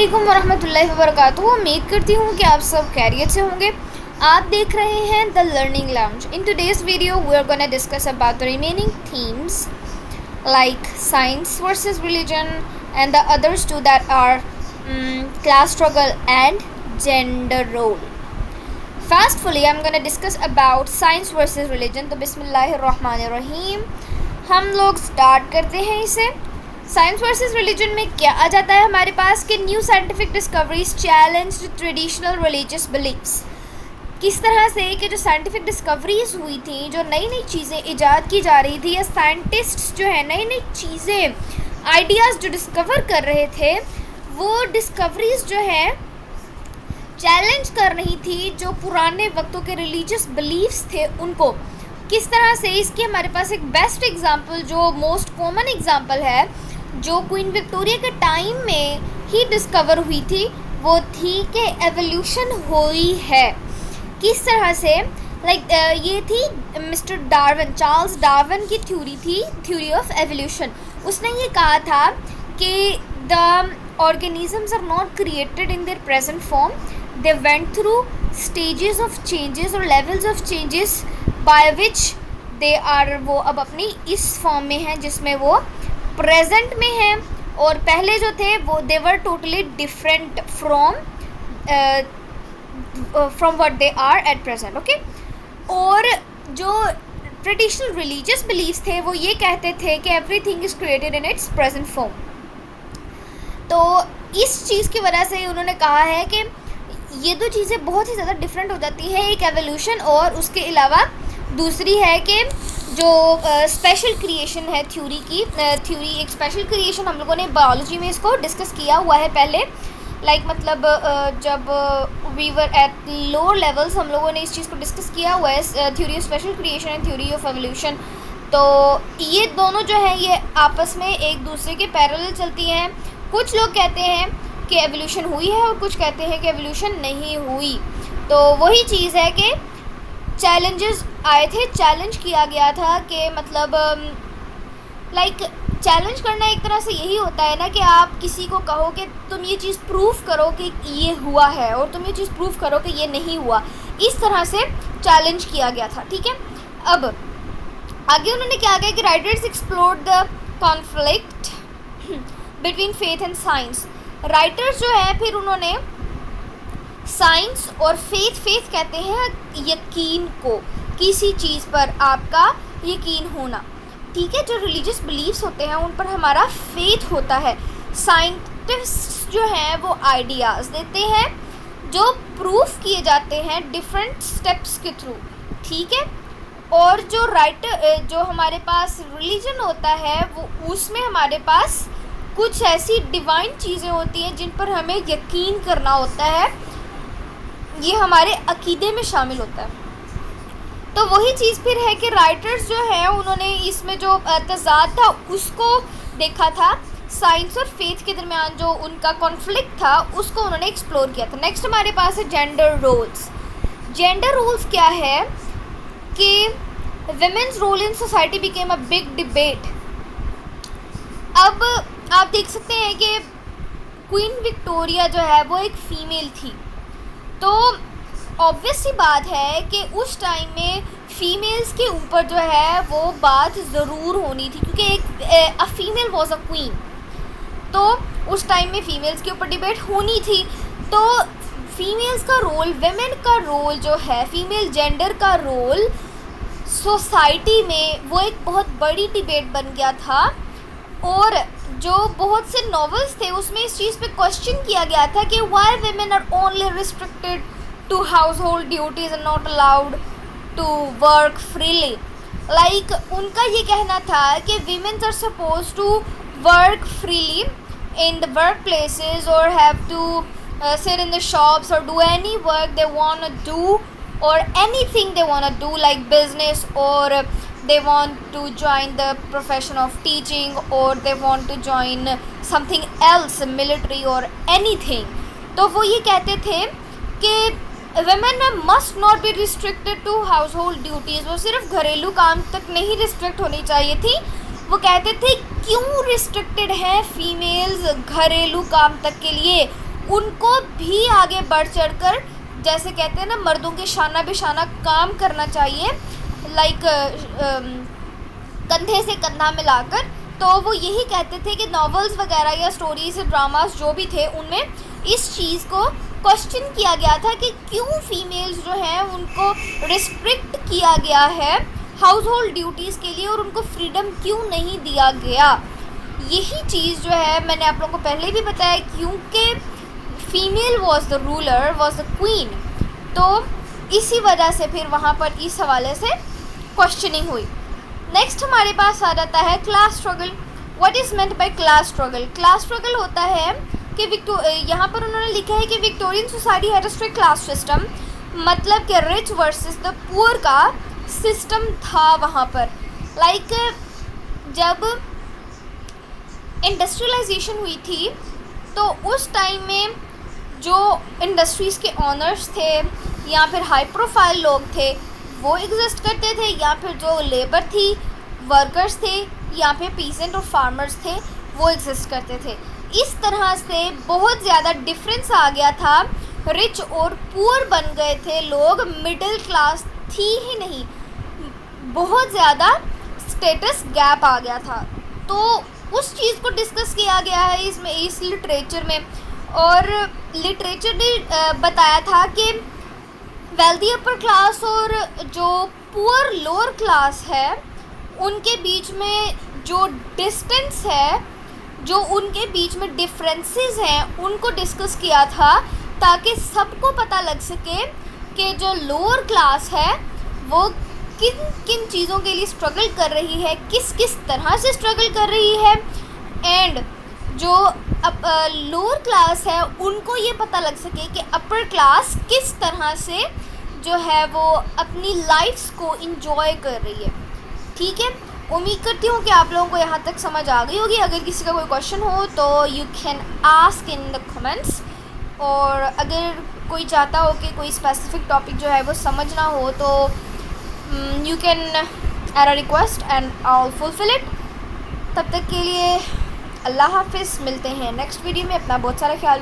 अस्सलामुअलैकुम वरहमतुल्लाहि वबरकातुहू। उम्मीद करती हूँ कि आप सब खैरियत से होंगे। आप देख रहे हैं the learning lounge. In today's video we are gonna discuss about the remaining themes like science versus religion and the others too, that are class struggle and gender role. Firstly, I'm gonna discuss about science versus religion. तो बिस्मिल्लाहिर्रहमानिर्रहीम हम लोग start करते हैं इसे। Science versus religion में क्या आ जाता है हमारे पास कि new scientific discoveries challenge traditional religious beliefs. किस तरह से कि जो साइंटिफिक डिस्कवरीज हुई थी, जो नई नई चीज़ें ईजाद की जा रही थी, या साइंटिस्ट्स जो है नई नई चीज़ें आइडियाज़ जो डिस्कवर कर रहे थे, वो डिस्कवरीज जो है चैलेंज कर रही थी जो पुराने वक्तों के रिलीजियस बिलीफ्स थे उनको। किस तरह से, इसकी हमारे पास एक बेस्ट एग्जांपल, जो मोस्ट कॉमन एग्जांपल है, जो क्वीन विक्टोरिया के टाइम में ही डिस्कवर हुई थी, वो थी कि एवोल्यूशन हुई है। किस तरह से, ये थी मिस्टर डार्विन, चार्ल्स डार्विन की थ्योरी थी, थ्योरी ऑफ एवोल्यूशन। उसने ये कहा था कि the organisms are not created in their present form, they went through stages of changes और levels of changes by which they are, वो अब अपनी इस फॉर्म में हैं जिसमें वो प्रेजेंट में हैं, और पहले जो थे वो they were totally different from what they are at present. Okay, और जो ट्रेडिशनल रिलीजियस बिलीव्स थे वो ये कहते थे कि everything is created in its present form. तो इस चीज़ की वजह से उन्होंने कहा है कि ये दो चीज़ें बहुत ही ज़्यादा डिफरेंट हो जाती है, एक एवोल्यूशन और उसके अलावा दूसरी है कि जो स्पेशल क्रिएशन है थ्योरी की, थ्योरी एक स्पेशल क्रिएशन हम लोगों ने बायोलॉजी में इसको डिस्कस किया हुआ है पहले। मतलब जब we were at lower levels हम लोगों ने इस चीज़ को डिस्कस किया हुआ है, theory of special creation and theory of evolution. तो ये दोनों जो हैं ये आपस में एक दूसरे के पैरेलल चलती हैं। कुछ लोग कहते हैं कि एवोल्यूशन हुई है और कुछ कहते हैं कि एवोल्यूशन नहीं हुई। तो वही चीज़ है कि चैलेंजेस आए थे, चैलेंज किया गया था कि मतलब चैलेंज करना एक तरह से यही होता है ना कि आप किसी को कहो कि तुम ये चीज़ प्रूफ करो कि ये हुआ है और तुम ये चीज़ प्रूफ करो कि ये नहीं हुआ। इस तरह से चैलेंज किया गया था। ठीक है, अब आगे उन्होंने क्या किया कि writers explore the conflict between faith and science. Writers जो है फिर उन्होंने साइंस और फेथ कहते हैं यकीन को, किसी चीज़ पर आपका यकीन होना। ठीक है, जो रिलीजियस बिलीव्स होते हैं उन पर हमारा फेथ होता है। साइंटिस्ट जो हैं वो आइडियाज़ देते हैं जो प्रूफ किए जाते हैं डिफरेंट स्टेप्स के थ्रू। ठीक है, और जो जो हमारे पास रिलीजन होता है वो उसमें हमारे पास कुछ ऐसी डिवाइन चीज़ें होती हैं जिन पर हमें यकीन करना होता है, ये हमारे अकीदे में शामिल होता है। तो वही चीज़ फिर है कि राइटर्स जो है उन्होंने इसमें जो तज़ाद था उसको देखा था, साइंस और फेथ के दरमियान जो उनका कॉन्फ्लिक्ट था उसको उन्होंने एक्सप्लोर किया था। नेक्स्ट हमारे पास है जेंडर रोल्स। जेंडर रोल्स क्या है कि women's role in society became a big debate. अब आप देख सकते हैं कि क्वीन विक्टोरिया जो है वो एक फ़ीमेल थी, तो ऑब्वियस सी बात है कि उस टाइम में फ़ीमेल्स के ऊपर जो है वो बात ज़रूर होनी थी, क्योंकि एक a female was a queen. तो उस टाइम में फ़ीमेल्स के ऊपर डिबेट होनी थी। तो फीमेल्स का रोल, वेमेन का रोल जो है, फीमेल जेंडर का रोल सोसाइटी में वो एक बहुत बड़ी डिबेट बन गया था। और जो बहुत से नॉवेल्स थे उसमें इस चीज़ पे क्वेश्चन किया गया था कि why women are only restricted to household duties and not allowed to work freely। उनका ये कहना था कि women are supposed to work freely in the workplaces or have to sit in the shops or do any work they want to do, or anything they want to do like business, or they want to join the profession of teaching, or they want to join something else, military or anything। तो वो ये कहते थे कि women must not be restricted to household duties। वो सिर्फ घरेलू काम तक नहीं रिस्ट्रिक्ट होनी चाहिए थी। वो कहते थे क्यों रिस्ट्रिक्टेड है फीमेल्स घरेलू काम तक के लिए, उनको भी आगे बढ़ चढ़कर, जैसे कहते हैं ना, मर्दों के शाना बेशाना काम करना चाहिए, लाइक कंधे से कंधा मिलाकर। तो वो यही कहते थे कि नॉवेल्स वगैरह या स्टोरीज ड्रामास जो भी थे उनमें इस चीज़ को क्वेश्चन किया गया था कि क्यों फीमेल्स जो हैं उनको रिस्ट्रिक्ट किया गया है हाउस होल्ड ड्यूटीज़ के लिए, और उनको फ्रीडम क्यों नहीं दिया गया। यही चीज़ जो है मैंने आप लोगों को पहले भी बताया, क्योंकि female was the ruler, was the queen. तो इसी वजह से फिर वहाँ पर इस हवाले से क्वेश्चनिंग हुई। नेक्स्ट हमारे पास आ जाता है class struggle. What is meant by class struggle? Class struggle होता है कि यहाँ पर उन्होंने लिखा है कि Victorian society had a strict class system, मतलब कि रिच वर्सेस द पुअर का सिस्टम था वहाँ पर। लाइक जब इंडस्ट्रियलाइजेशन हुई थी तो उस टाइम में जो इंडस्ट्रीज़ के ऑनर्स थे या फिर हाई प्रोफाइल लोग थे वो एग्जिस्ट करते थे, या फिर जो लेबर थी, वर्कर्स थे, या फिर पीसेंट और फार्मर्स थे वो एग्जिस्ट करते थे। इस तरह से बहुत ज़्यादा डिफरेंस आ गया था, रिच और पुअर बन गए थे लोग, मिडिल क्लास थी ही नहीं, बहुत ज़्यादा स्टेटस गैप आ गया था। तो उस चीज़ को डिस्कस किया गया है इसमें, इस लिटरेचर में। और लिटरेचर ने बताया था कि वेल्दी अपर क्लास और जो पुअर लोअर क्लास है उनके बीच में जो डिस्टेंस है, जो उनके बीच में डिफरेंसेस हैं, उनको डिस्कस किया था ताकि सबको पता लग सके कि जो लोअर क्लास है वो किन किन चीज़ों के लिए स्ट्रगल कर रही है, किस किस तरह से स्ट्रगल कर रही है, एंड जो लोअर क्लास है उनको ये पता लग सके कि अपर क्लास किस तरह से जो है वो अपनी लाइफ्स को इंजॉय कर रही है। ठीक है, उम्मीद करती हूँ कि आप लोगों को यहाँ तक समझ आ गई होगी। अगर किसी का कोई क्वेश्चन हो तो you can ask in the comments, और अगर कोई चाहता हो कि कोई स्पेसिफिक टॉपिक जो है वो समझना हो तो you can add a request and I will fulfil it. तब तक के लिए अल्लाह हाफिज़, मिलते हैं नेक्स्ट वीडियो में। अपना बहुत सारा ख्याल